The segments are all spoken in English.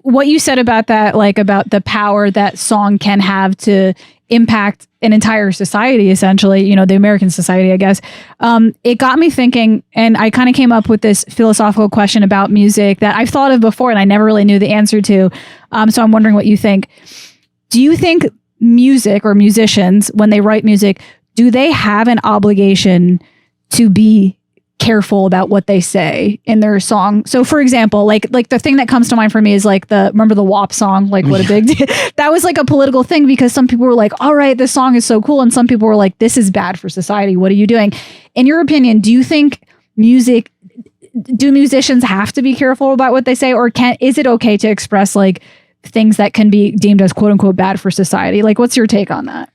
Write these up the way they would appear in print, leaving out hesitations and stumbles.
what you said about that, like about the power that song can have to impact an entire society, essentially, you know, the American society, I guess. It got me thinking, and I kind of came up with this philosophical question about music that I've thought of before and I never really knew the answer to. So I'm wondering what you think. Do you think music or musicians, when they write music, do they have an obligation to be careful about what they say in their song? So for example, like the thing that comes to mind for me is like remember the WAP song, like what a big deal. That was like a political thing because some people were like, all right, this song is so cool. And some people were like, this is bad for society. What are you doing? In your opinion, do you think do musicians have to be careful about what they say, or is it okay to express like things that can be deemed as quote unquote bad for society? Like, what's your take on that?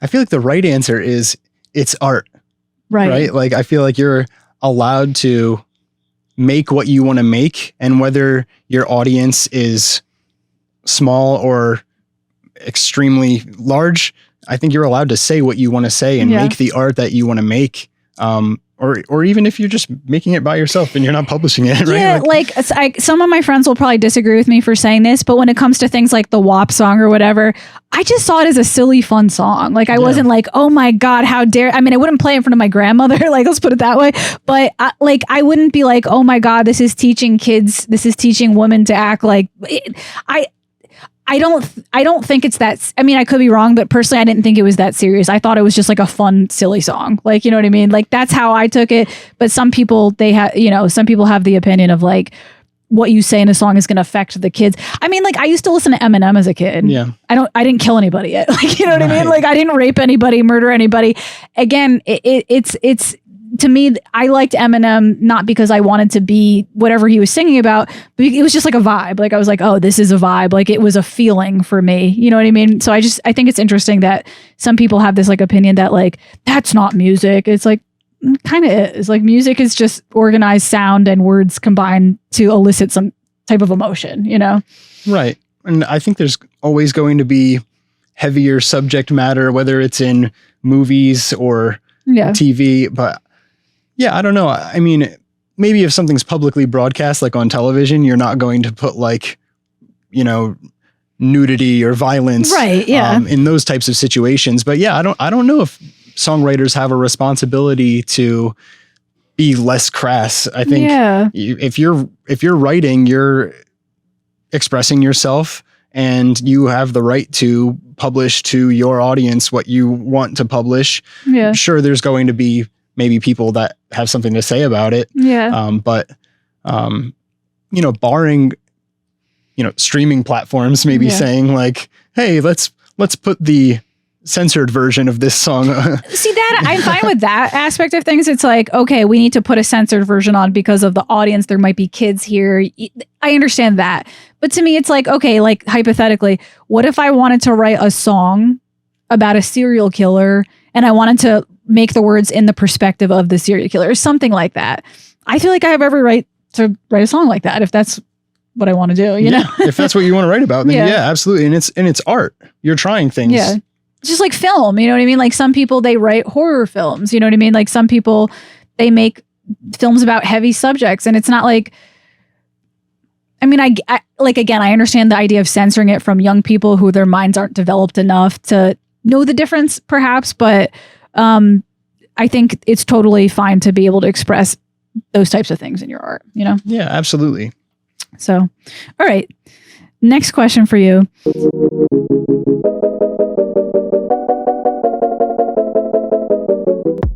I feel like the right answer is it's art, right? Like, I feel like you're allowed to make what you want to make, and whether your audience is small or extremely large, I think you're allowed to say what you want to say and make the art that you want to make. Or even if you're just making it by yourself and you're not publishing it, right? Yeah, like some of my friends will probably disagree with me for saying this, but when it comes to things like the WAP song or whatever, I just saw it as a silly, fun song. Like I wasn't like, oh my God, how dare, I mean, I wouldn't play it in front of my grandmother, like let's put it that way. But I wouldn't be like, oh my God, this is teaching kids, this is teaching women to act like I don't think it's that, I mean, I could be wrong, but personally, I didn't think it was that serious. I thought it was just like a fun, silly song. Like, you know what I mean? Like that's how I took it. But some people, some people have the opinion of like, what you say in a song is going to affect the kids. I mean, like I used to listen to Eminem as a kid. Yeah. I didn't kill anybody yet. Like, you know what I mean? Like I didn't rape anybody, murder anybody. Again, it's, to me, I liked Eminem not because I wanted to be whatever he was singing about, but it was just like a vibe. Like I was like, oh, this is a vibe. Like it was a feeling for me. You know what I mean? So I think it's interesting that some people have this like opinion that like, that's not music. It's like, kind of is. Like music is just organized sound and words combined to elicit some type of emotion, you know? Right. And I think there's always going to be heavier subject matter, whether it's in movies or TV, but yeah, I don't know. I mean, maybe if something's publicly broadcast, like on television, you're not going to put like, you know, nudity or violence, in those types of situations. But yeah, I don't know if songwriters have a responsibility to be less crass. I think if you're writing, you're expressing yourself, and you have the right to publish to your audience what you want to publish. Yeah. Sure, there's going to be maybe people that have something to say about it. Yeah. But you know, barring, you know, streaming platforms maybe saying like, hey, let's put the censored version of this song. See that? I'm fine with that aspect of things. It's like, okay, we need to put a censored version on because of the audience. There might be kids here. I understand that. But to me, it's like, okay, like hypothetically, what if I wanted to write a song about a serial killer and I wanted to make the words in the perspective of the serial killer or something like that? I feel like I have every right to write a song like that if that's what I want to do, you know? If that's what you want to write about, then yeah, absolutely. And it's art. You're trying things. Yeah. Just like film, you know what I mean? Like some people, they write horror films, you know what I mean? Like some people, they make films about heavy subjects, and it's not like, I mean, I like, again, I understand the idea of censoring it from young people who their minds aren't developed enough to know the difference perhaps, but I think it's totally fine to be able to express those types of things in your art, you know? Yeah, absolutely. So, all right. Next question for you.